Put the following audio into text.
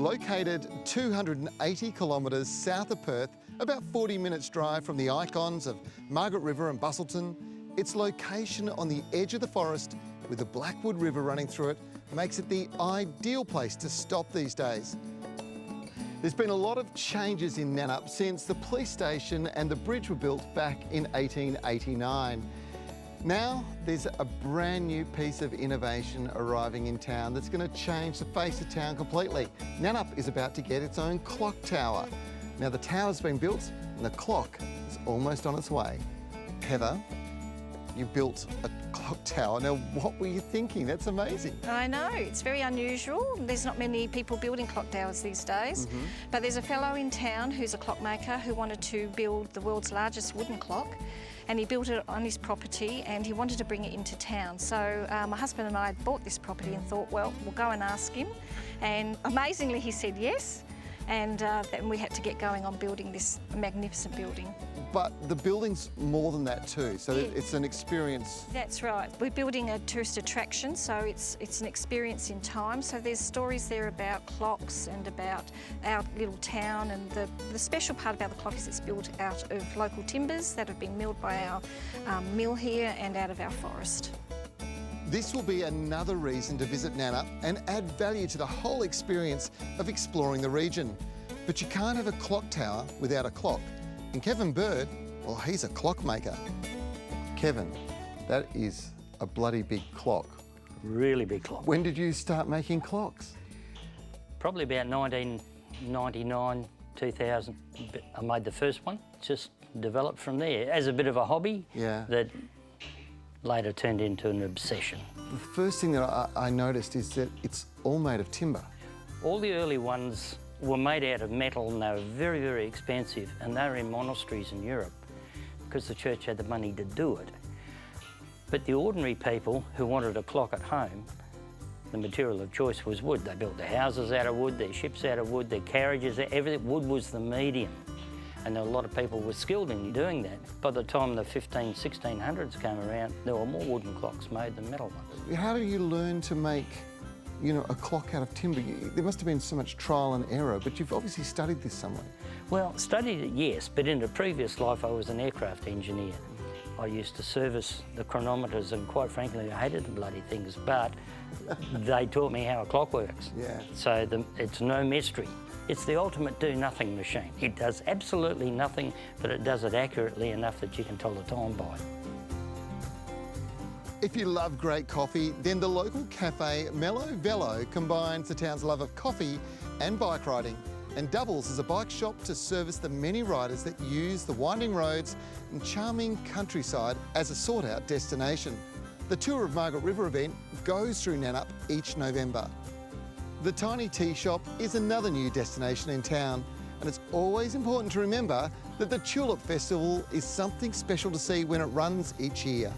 Located 280 kilometres south of Perth, about 40 minutes drive from the icons of Margaret River and Busselton, its location on the edge of the forest with the Blackwood River running through it makes it the ideal place to stop these days. There's been a lot of changes in Nannup since the police station and the bridge were built back in 1889. Now there's a brand new piece of innovation arriving in town that's going to change the face of town completely. Nannup is about to get its own clock tower. Now the tower's been built and the clock is almost on its way. Heather, you built a clock tower. Now what were you thinking? That's amazing. I know, it's very unusual. There's not many people building clock towers these days. But there's a fellow in town who's a clockmaker who wanted to build the world's largest wooden clock, and he built it on his property and he wanted to bring it into town. So my husband and I bought this property and thought, well, we'll go and ask him. And amazingly he said yes, and then we had to get going on building this magnificent building. But the building's more than that too, so Yes. it's an experience. That's right. We're building a tourist attraction, so it's an experience in time. So there's stories there about clocks and about our little town, and the special part about the clock is it's built out of local timbers that have been milled by our mill here and out of our forest. This will be another reason to visit Nannup and add value to the whole experience of exploring the region. But you can't have a clock tower without a clock. And Kevin Bird, well, he's a clockmaker. Kevin, that is a bloody big clock. Really big clock. When did you start making clocks? Probably about 1999, 2000. I made the first one, just developed from there as a bit of a hobby. Yeah. That later turned into an obsession. The first thing that I noticed is that it's all made of timber. All the early ones were made out of metal and they were very, very expensive, and they were in monasteries in Europe because the church had the money to do it. But the ordinary people who wanted a clock at home, the material of choice was wood. They built their houses out of wood, their ships out of wood, their carriages, everything. Wood was the medium. And a lot of people were skilled in doing that. By the time the 1600s came around, there were more wooden clocks made than metal ones. How do you learn to make, you know, a clock out of timber? There must have been so much trial and error, but you've obviously studied this somewhere. Well, studied it, yes, but in a previous life I was an aircraft engineer. I used to service the chronometers, and quite frankly I hated the bloody things, but they taught me how a clock works. Yeah. So it's no mystery. It's the ultimate do-nothing machine. It does absolutely nothing, but it does it accurately enough that you can tell the time by. If you love great coffee, then the local cafe Melot combines the town's love of coffee and bike riding, and doubles as a bike shop to service the many riders that use the winding roads and charming countryside as a sought-out destination. The Tour of Margaret River event goes through Nannup each November. The Tiny Tea Shop is another new destination in town, and it's always important to remember that the Tulip Festival is something special to see when it runs each year.